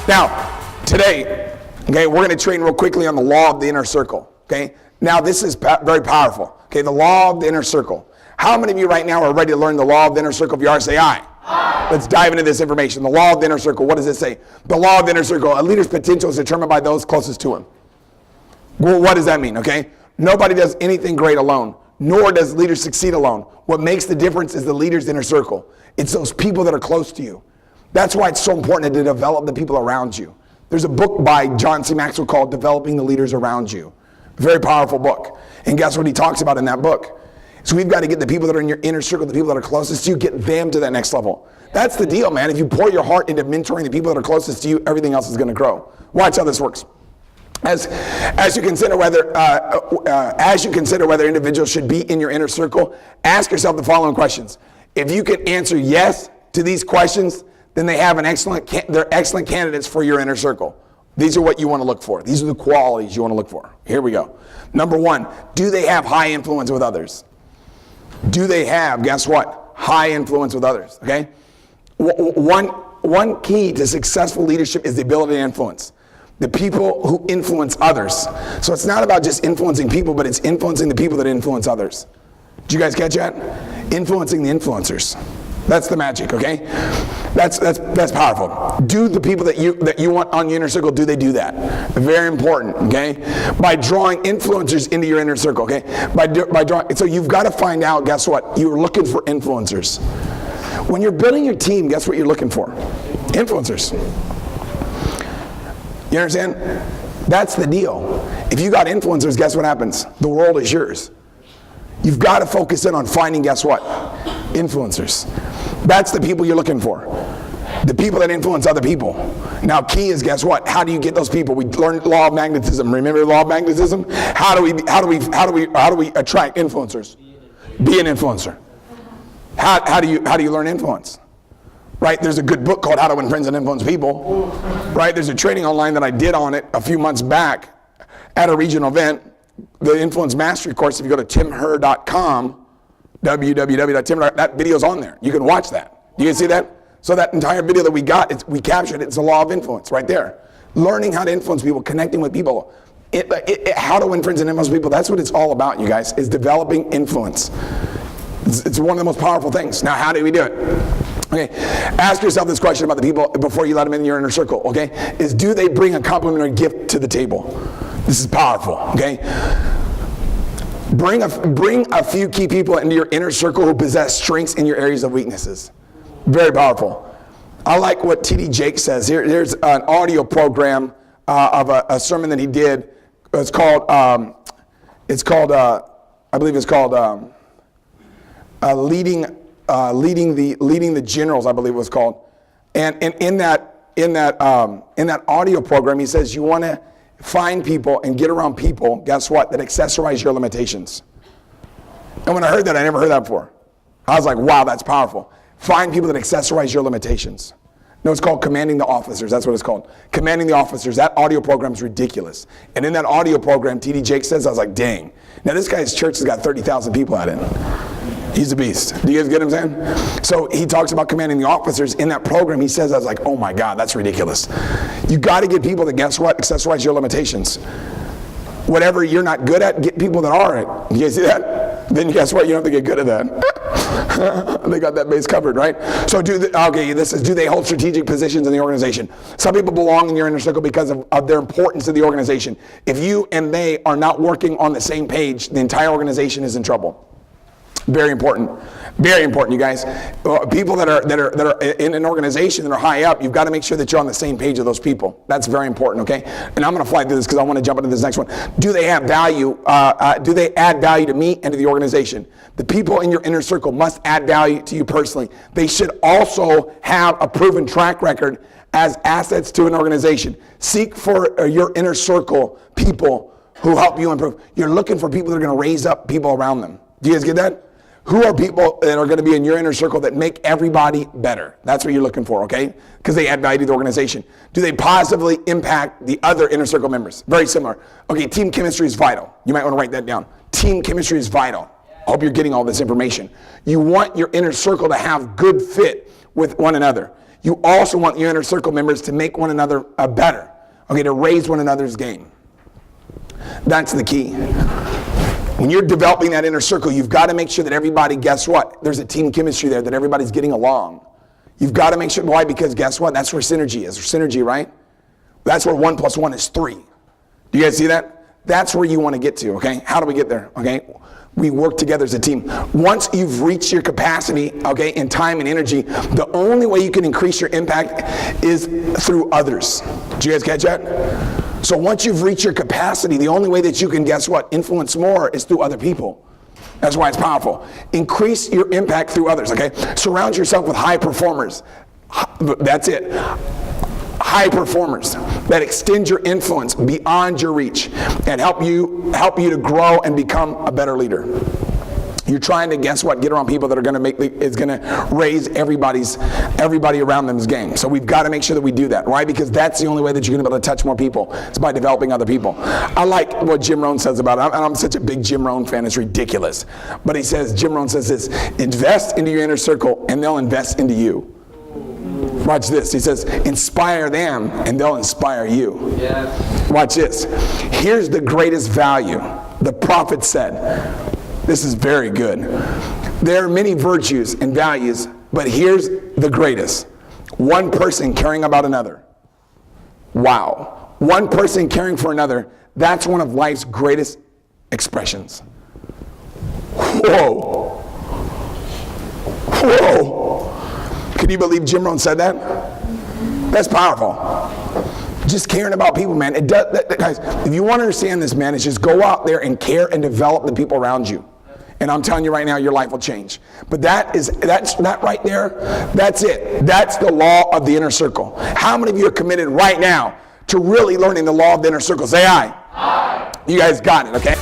Now, today, okay, we're going to train real quickly on the law of the inner circle, okay? Now, this is very powerful, okay? The law of the inner circle. How many of you right now are ready to learn the law of the inner circle? If you are, say aye. Aye. Let's dive into this information. The law of the inner circle, what does it say? The law of the inner circle, a leader's potential is determined by those closest to him. Well, what does that mean, okay? Nobody does anything great alone, nor does leaders succeed alone. What makes the difference is the leader's inner circle. It's those people that are close to you. That's why it's so important to develop the people around you. There's a book by John C. Maxwell called Developing the Leaders Around You. Very powerful book. And guess what he talks about in that book? So we've got to get the people that are in your inner circle, the people that are closest to you, get them to that next level. That's the deal, man. If you pour your heart into mentoring the people that are closest to you, everything else is going to grow. Watch how this works. As you consider whether individuals should be in your inner circle, ask yourself the following questions. If you can answer yes to these questions, then they're excellent candidates for your inner circle. These are what you want to look for. These are the qualities you want to look for. Here we go. Number one, do they have high influence with others? Do they have, guess what? High influence with others, okay? One key to successful leadership is the ability to influence. The people who influence others. So it's not about just influencing people, but it's influencing the people that influence others. Did you guys catch that? Influencing the influencers. That's the magic, okay? That's powerful. Do the people that you want on your inner circle, do they do that? Very important, okay? By drawing influencers into your inner circle, okay? By drawing, so you've got to find out, guess what? You're looking for influencers. When you're building your team, guess what you're looking for? Influencers. You understand? That's the deal. If you got influencers, guess what happens? The world is yours. You've got to focus in on finding, guess what? Influencers. That's the people you're looking for. The people that influence other people. Now, key is, guess what? How do you get those people? We learned the law of magnetism. Remember the law of magnetism? How do we attract influencers? Be an influencer. How do you learn influence? Right? There's a good book called How to Win Friends and Influence People. Right? There's a training online that I did on it a few months back at a regional event. The Influence Mastery course, if you go to timherr.com, www.timherr, that video's on there. You can watch that. You can see that? So that entire video that we got, we captured it. It's the law of influence right there. Learning how to influence people, connecting with people. How to win friends and influence people, that's what it's all about, you guys, is developing influence. It's one of the most powerful things. Now, how do we do it? Okay, ask yourself this question about the people before you let them in your inner circle, okay? Is do they bring a complimentary gift to the table? This is powerful, okay? Bring a few key people into your inner circle who possess strengths in your areas of weaknesses. Very powerful. I like what T.D. Jakes says. Here's an audio program of a sermon that he did. It's called Leading the Generals, I believe it was called. And in that audio program, he says you want to find people and get around people, guess what, that accessorize your limitations. And when I heard that, I never heard that before. I was like, wow, that's powerful. Find people that accessorize your limitations. No, it's called Commanding the Officers. That's what it's called. Commanding the Officers. That audio program is ridiculous. And in that audio program, T.D. Jakes says, I was like, dang. Now this guy's church has got 30,000 people at it. He's a beast. Do you guys get what I'm saying? So he talks about commanding the officers. In that program, he says, I was like, oh my God, that's ridiculous. You got to get people that, guess what, accessorize your limitations. Whatever you're not good at, get people that are it. You guys see that? Then guess what, you don't have to get good at that. They got that base covered, right? So do they hold strategic positions in the organization? Some people belong in your inner circle because of their importance to the organization. If you and they are not working on the same page, the entire organization is in trouble. Very important, you guys. People that are in an organization that are high up, you've got to make sure that you're on the same page of those people. That's very important, okay? And I'm going to fly through this because I want to jump into this next one. Do they have value? Do they add value to me and to the organization? The people in your inner circle must add value to you personally. They should also have a proven track record as assets to an organization. Seek for your inner circle people who help you improve. You're looking for people that are going to raise up people around them. Do you guys get that? Who are people that are going to be in your inner circle that make everybody better? That's what you're looking for, okay? Because they add value to the organization. Do they positively impact the other inner circle members? Very similar. Okay, team chemistry is vital. You might want to write that down. Team chemistry is vital. I hope you're getting all this information. You want your inner circle to have good fit with one another. you also want your inner circle members to make one another better, okay, to raise one another's game. That's the key. When you're developing that inner circle, you've got to make sure that everybody, guess what? There's a team chemistry there, that everybody's getting along. You've got to make sure, why? Because guess what? That's where synergy is. Synergy, right? That's where 1 + 1 is 3. Do you guys see that? That's where you want to get to, okay? How do we get there, okay? We work together as a team. Once you've reached your capacity, okay, in time and energy, the only way you can increase your impact is through others. Did you guys catch that? So once you've reached your capacity, the only way that you can, guess what, influence more is through other people. That's why it's powerful. Increase your impact through others, okay? Surround yourself with high performers. That's it. High performers that extend your influence beyond your reach and help you to grow and become a better leader. You're trying to, guess what, get around people that are going to raise everybody around them's game. So we've got to make sure that we do that. Why? Because that's the only way that you're going to be able to touch more people. It's by developing other people. I like what Jim Rohn says about it. I'm such a big Jim Rohn fan. It's ridiculous. But Jim Rohn says this: invest into your inner circle and they'll invest into you. Watch this. He says, inspire them and they'll inspire you. Yes. Watch this. Here's the greatest value. The prophet said, this is very good. There are many virtues and values, but here's the greatest. One person caring about another. Wow. One person caring for another, that's one of life's greatest expressions. Whoa. Whoa. Can you believe Jim Rohn said that? That's powerful. Just caring about people, man. Guys, if you want to understand this, man, it's just go out there and care and develop the people around you. And I'm telling you right now, your life will change. But that's right there, that's it. That's the law of the inner circle. How many of you are committed right now to really learning the law of the inner circle? Say aye. Aye. You guys got it, okay?